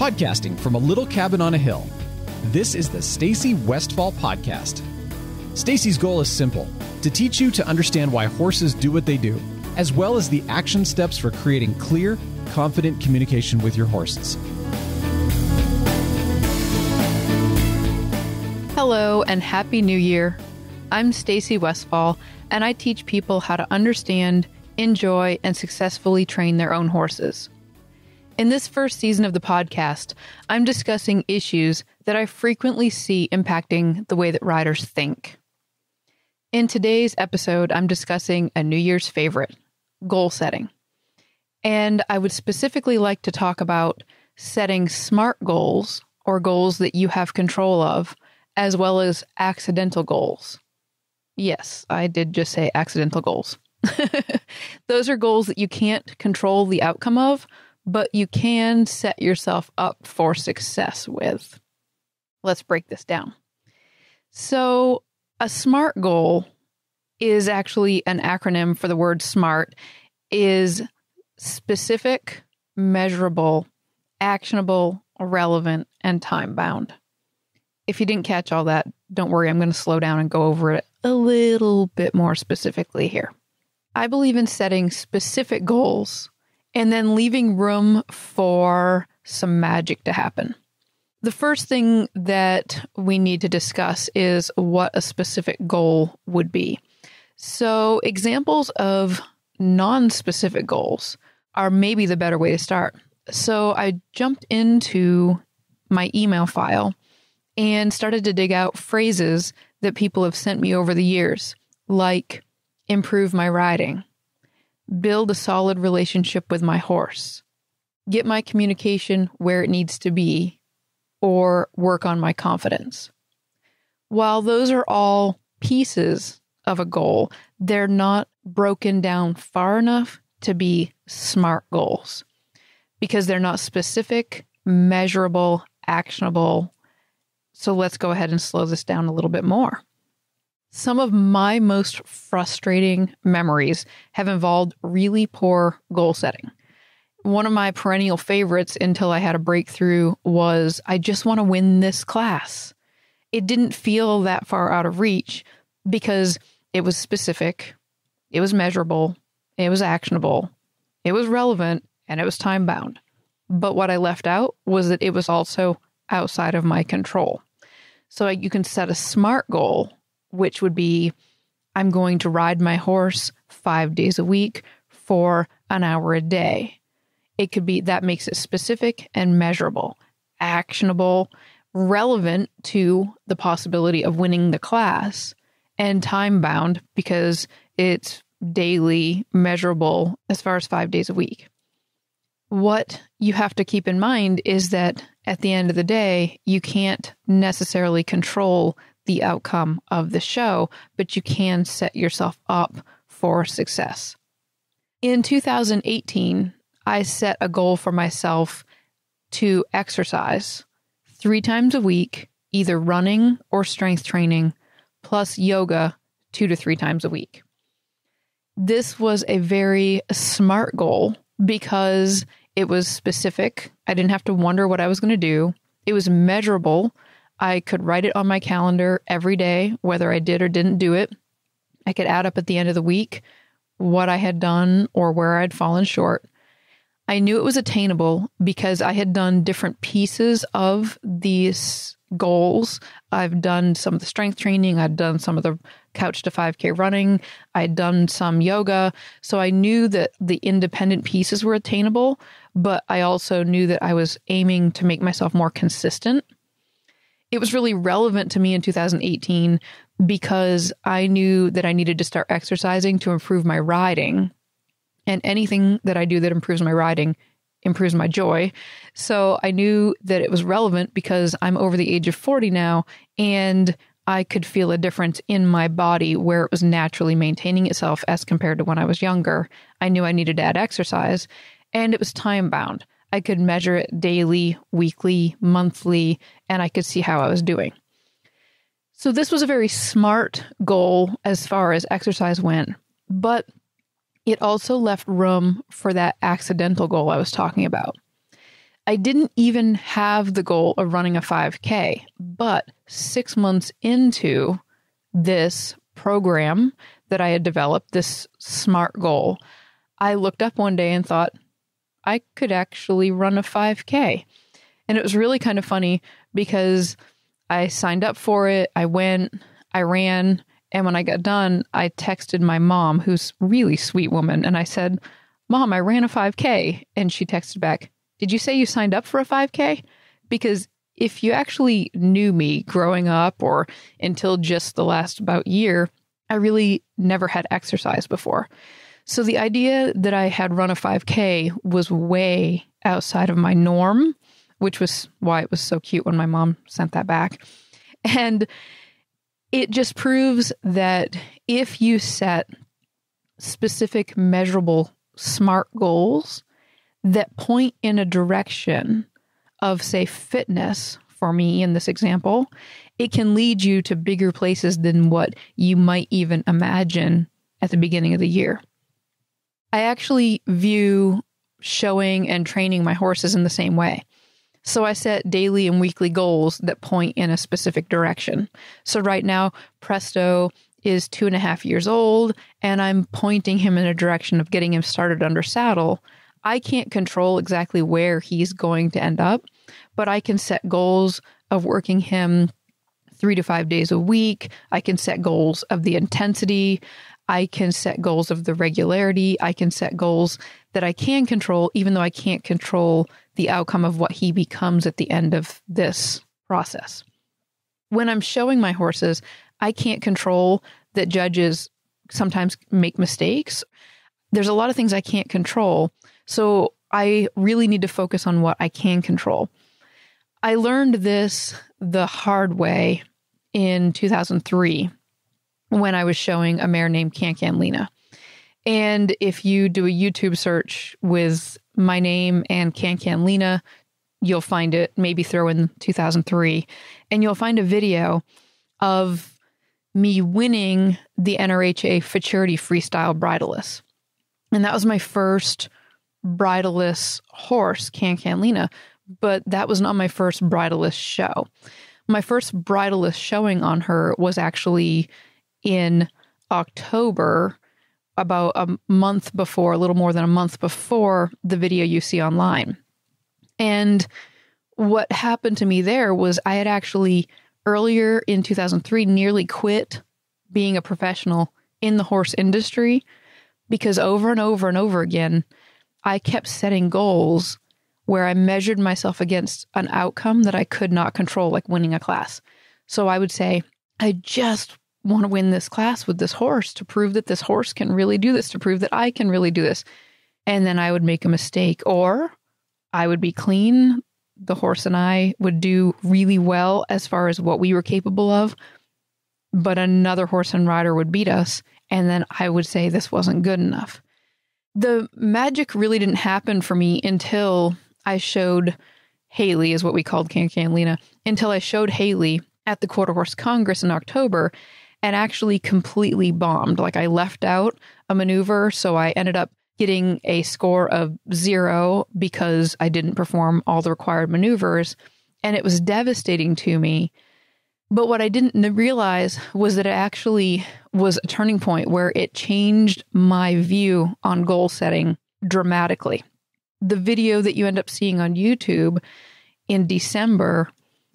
Podcasting from a little cabin on a hill, this is the Stacy Westfall Podcast. Stacy's goal is simple: to teach you to understand why horses do what they do, as well as the action steps for creating clear, confident communication with your horses. Hello and Happy New Year. I'm Stacy Westfall, and I teach people how to understand, enjoy, and successfully train their own horses. In this first season of the podcast, I'm discussing issues that I frequently see impacting the way that riders think. In today's episode, I'm discussing a New Year's favorite, goal setting. And I would specifically like to talk about setting SMART goals, or goals that you have control of, as well as accidental goals. Yes, I did just say accidental goals. Those are goals that you can't control the outcome of, but you can set yourself up for success with. Let's break this down. So, a SMART goal is actually an acronym for the word SMART, is specific, measurable, actionable, relevant, and time-bound. If you didn't catch all that, don't worry, I'm going to slow down and go over it a little bit more specifically here. I believe in setting specific goals and then leaving room for some magic to happen. The first thing that we need to discuss is what a specific goal would be. So examples of non-specific goals are maybe the better way to start. So I jumped into my email file and started to dig out phrases that people have sent me over the years, like improve my riding, build a solid relationship with my horse, get my communication where it needs to be, or work on my confidence. While those are all pieces of a goal, they're not broken down far enough to be SMART goals because they're not specific, measurable, actionable. So let's go ahead and slow this down a little bit more. Some of my most frustrating memories have involved really poor goal setting. One of my perennial favorites until I had a breakthrough was, I just want to win this class. It didn't feel that far out of reach because it was specific, it was measurable, it was actionable, it was relevant, and it was time-bound. But what I left out was that it was also outside of my control. So you can set a SMART goal, which would be, I'm going to ride my horse 5 days a week for an hour a day. It could be, that makes it specific and measurable, actionable, relevant to the possibility of winning the class, and time-bound because it's daily, measurable as far as 5 days a week. What you have to keep in mind is that at the end of the day, you can't necessarily control the outcome of the show, but you can set yourself up for success. In 2018, I set a goal for myself to exercise 3 times a week, either running or strength training, plus yoga 2 to 3 times a week. This was a very SMART goal because it was specific. I didn't have to wonder what I was going to do. It was measurable. I could write it on my calendar every day, whether I did or didn't do it. I could add up at the end of the week what I had done or where I'd fallen short. I knew it was attainable because I had done different pieces of these goals. I've done some of the strength training. I'd done some of the couch to 5K running. I'd done some yoga. So I knew that the independent pieces were attainable, but I also knew that I was aiming to make myself more consistent. It was really relevant to me in 2018 because I knew that I needed to start exercising to improve my riding. And anything that I do that improves my riding improves my joy. So I knew that it was relevant because I'm over the age of 40 now, and I could feel a difference in my body where it was naturally maintaining itself as compared to when I was younger. I knew I needed to add exercise, and it was time-bound. I could measure it daily, weekly, monthly, and I could see how I was doing. So this was a very SMART goal as far as exercise went, but it also left room for that accidental goal I was talking about. I didn't even have the goal of running a 5K, but 6 months into this program that I had developed, this SMART goal, I looked up one day and thought, I could actually run a 5K. And it was really kind of funny because I signed up for it. I went, I ran. And when I got done, I texted my mom, who's a really sweet woman. And I said, Mom, I ran a 5K. And she texted back, did you say you signed up for a 5K? Because if you actually knew me growing up or until just the last about year, I really never had exercise before. So the idea that I had run a 5K was way outside of my norm, which was why it was so cute when my mom sent that back. And it just proves that if you set specific, measurable, SMART goals that point in a direction of, say, fitness, for me in this example, it can lead you to bigger places than what you might even imagine at the beginning of the year. I actually view showing and training my horses in the same way. So I set daily and weekly goals that point in a specific direction. So right now, Presto is 2.5 years old, and I'm pointing him in a direction of getting him started under saddle. I can't control exactly where he's going to end up, but I can set goals of working him 3 to 5 days a week. I can set goals of the intensity. I can set goals of the regularity. I can set goals that I can control, even though I can't control the outcome of what he becomes at the end of this process. When I'm showing my horses, I can't control that judges sometimes make mistakes. There's a lot of things I can't control. So I really need to focus on what I can control. I learned this the hard way in 2003 when I was showing a mare named Can Lena. And if you do a YouTube search with my name and Can Lena, you'll find it. Maybe throw in 2003, and you'll find a video of me winning the NRHA Futurity Freestyle Bridleless. And that was my first bridleless horse, Can Lena, but that was not my first bridleless show. My first bridleless showing on her was actually in October, about a month before, a little more than a month before the video you see online. And what happened to me there was I had actually earlier in 2003 nearly quit being a professional in the horse industry because over and over and over again, I kept setting goals where I measured myself against an outcome that I could not control, like winning a class. So I would say, I just want to win this class with this horse to prove that this horse can really do this, to prove that I can really do this. And then I would make a mistake, or I would be clean. The horse and I would do really well as far as what we were capable of, but another horse and rider would beat us. And then I would say this wasn't good enough. The magic really didn't happen for me until I showed Haley, is what we called Can Lena, until I showed Haley at the Quarter Horse Congress in October and actually completely bombed. Like I left out a maneuver, so I ended up getting a score of 0 because I didn't perform all the required maneuvers, and it was devastating to me. But what I didn't realize was that it actually was a turning point where it changed my view on goal setting dramatically. The video that you end up seeing on YouTube in December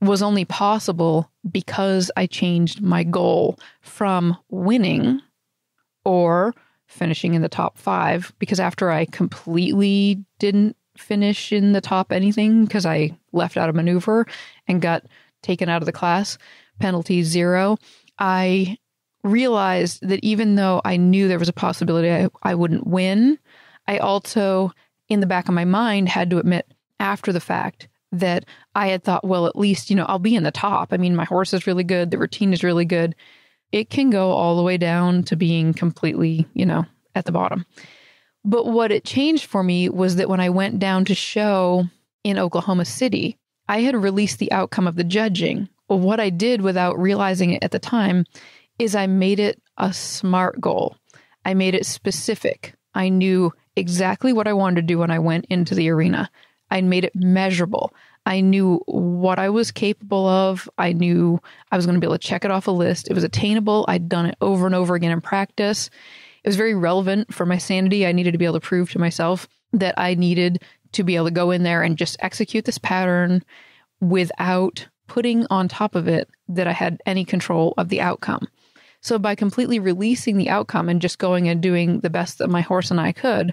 was only possible because I changed my goal from winning or finishing in the top 5, because after I completely didn't finish in the top anything because I left out a maneuver and got taken out of the class, penalty 0, I realized that even though I knew there was a possibility I wouldn't win, I also, in the back of my mind, had to admit after the fact that I had thought, well, at least, I'll be in the top. I mean, my horse is really good. The routine is really good. It can go all the way down to being completely, at the bottom. But what it changed for me was that when I went down to show in Oklahoma City, I had released the outcome of the judging. Well, what I did without realizing it at the time is I made it a SMART goal. I made it specific. I knew exactly what I wanted to do when I went into the arena. I made it measurable. I knew what I was capable of. I knew I was going to be able to check it off a list. It was attainable. I'd done it over and over again in practice. It was very relevant for my sanity. I needed to be able to prove to myself that I needed to be able to go in there and just execute this pattern without putting on top of it that I had any control of the outcome. So by completely releasing the outcome and just going and doing the best that my horse and I could,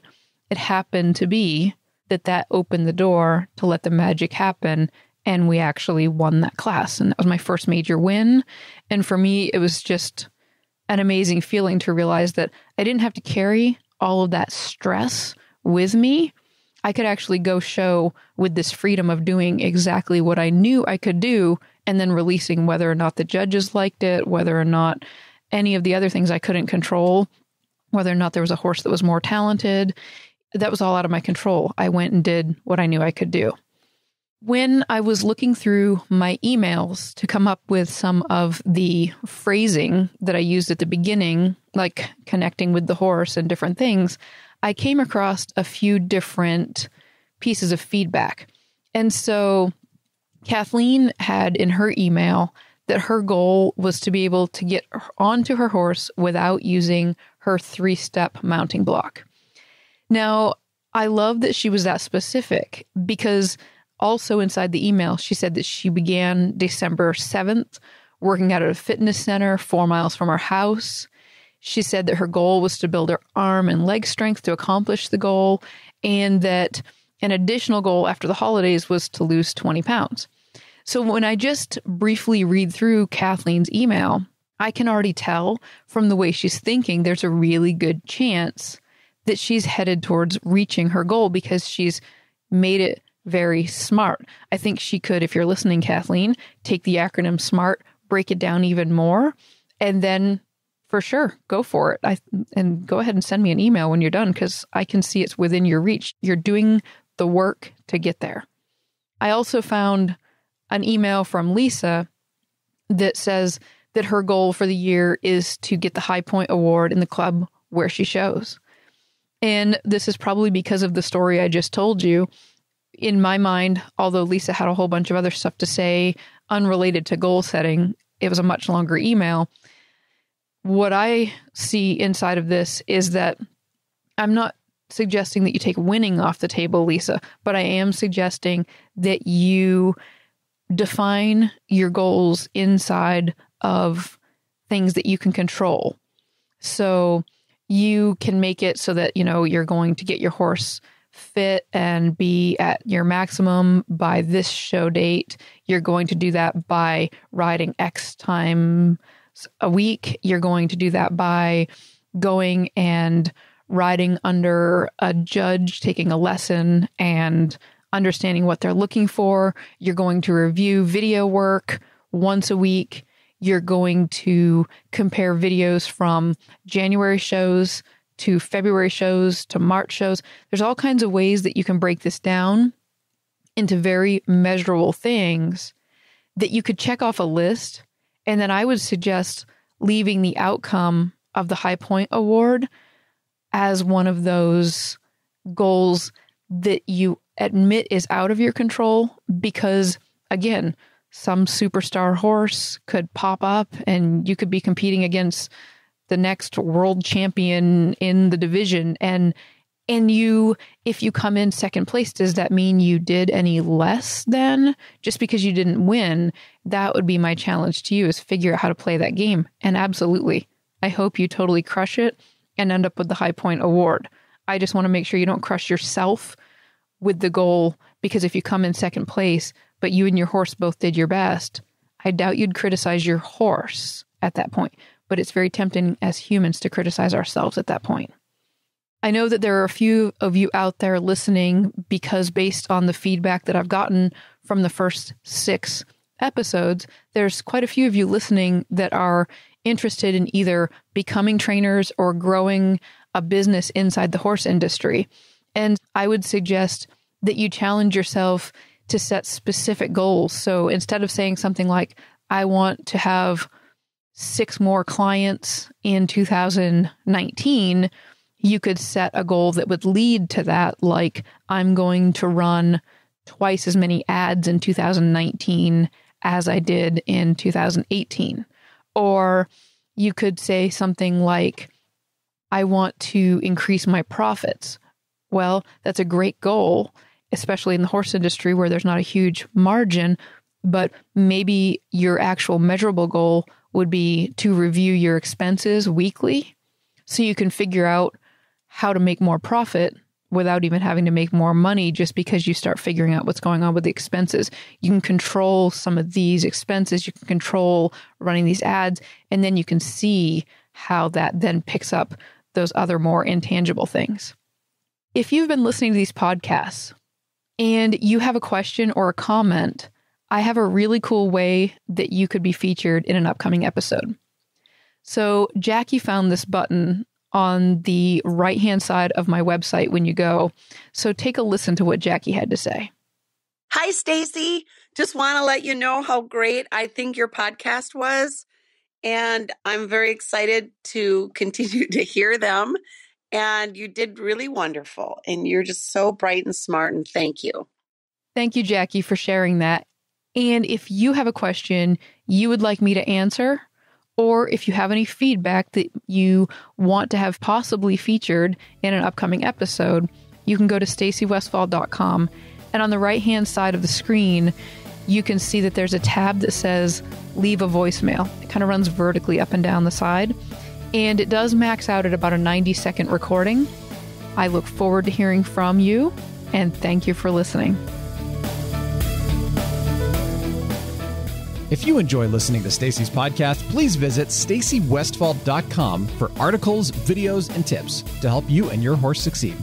it happened to be that opened the door to let the magic happen. And we actually won that class. And that was my first major win. And for me, it was just an amazing feeling to realize that I didn't have to carry all of that stress with me. I could actually go show with this freedom of doing exactly what I knew I could do, and then releasing whether or not the judges liked it, whether or not any of the other things I couldn't control, whether or not there was a horse that was more talented. That was all out of my control. I went and did what I knew I could do. When I was looking through my emails to come up with some of the phrasing that I used at the beginning, like connecting with the horse and different things, I came across a few different pieces of feedback. And so Kathleen had in her email that her goal was to be able to get onto her horse without using her 3-step mounting block. Now, I love that she was that specific, because also inside the email, she said that she began December 7th working out at a fitness center 4 miles from her house. She said that her goal was to build her arm and leg strength to accomplish the goal, and that an additional goal after the holidays was to lose 20 pounds. So when I just briefly read through Kathleen's email, I can already tell from the way she's thinking, there's a really good chance that she's headed towards reaching her goal, because she's made it very SMART. I think she could, if you're listening, Kathleen, take the acronym SMART, break it down even more, and then for sure, go for it. And go ahead and send me an email when you're done, because I can see it's within your reach. You're doing the work to get there. I also found an email from Lisa that says that her goal for the year is to get the High Point Award in the club where she shows. And this is probably because of the story I just told you. In my mind, although Lisa had a whole bunch of other stuff to say unrelated to goal setting, it was a much longer email. What I see inside of this is that I'm not suggesting that you take winning off the table, Lisa, but I am suggesting that you define your goals inside of things that you can control. So you can make it so that, you're going to get your horse fit and be at your maximum by this show date. You're going to do that by riding X time a week. You're going to do that by going and riding under a judge, taking a lesson and understanding what they're looking for. You're going to review video work once a week. You're going to compare videos from January shows to February shows to March shows. There's all kinds of ways that you can break this down into very measurable things that you could check off a list. And then I would suggest leaving the outcome of the High Point Award as one of those goals that you admit is out of your control, because again, some superstar horse could pop up and you could be competing against the next world champion in the division. And you, if you come in second place, does that mean you did any less than just because you didn't win? That would be my challenge to you, is figure out how to play that game. And absolutely, I hope you totally crush it and end up with the High Point Award. I just want to make sure you don't crush yourself with the goal, because if you come in second place, but you and your horse both did your best, I doubt you'd criticize your horse at that point. But it's very tempting as humans to criticize ourselves at that point. I know that there are a few of you out there listening, because based on the feedback that I've gotten from the first 6 episodes, there's quite a few of you listening that are interested in either becoming trainers or growing a business inside the horse industry. And I would suggest that you challenge yourself to set specific goals. So instead of saying something like, I want to have 6 more clients in 2019, you could set a goal that would lead to that. Like, I'm going to run twice as many ads in 2019 as I did in 2018. Or you could say something like, I want to increase my profits. Well, that's a great goal, especially in the horse industry where there's not a huge margin, but maybe your actual measurable goal would be to review your expenses weekly so you can figure out how to make more profit without even having to make more money just because you start figuring out what's going on with the expenses. You can control some of these expenses. You can control running these ads, and then you can see how that then picks up those other more intangible things. If you've been listening to these podcasts and you have a question or a comment, I have a really cool way that you could be featured in an upcoming episode. So Jackie found this button on the right-hand side of my website when you go. So take a listen to what Jackie had to say. Hi, Stacy. Just want to let you know how great I think your podcast was. And I'm very excited to continue to hear them. And you did really wonderful. And you're just so bright and smart. And thank you. Thank you, Jackie, for sharing that. And if you have a question you would like me to answer, or if you have any feedback that you want to have possibly featured in an upcoming episode, you can go to stacywestfall.com. And on the right-hand side of the screen, you can see that there's a tab that says leave a voicemail. It kind of runs vertically up and down the side. And it does max out at about a 90-second recording. I look forward to hearing from you, and thank you for listening. If you enjoy listening to Stacy's podcast, please visit stacywestfall.com for articles, videos, and tips to help you and your horse succeed.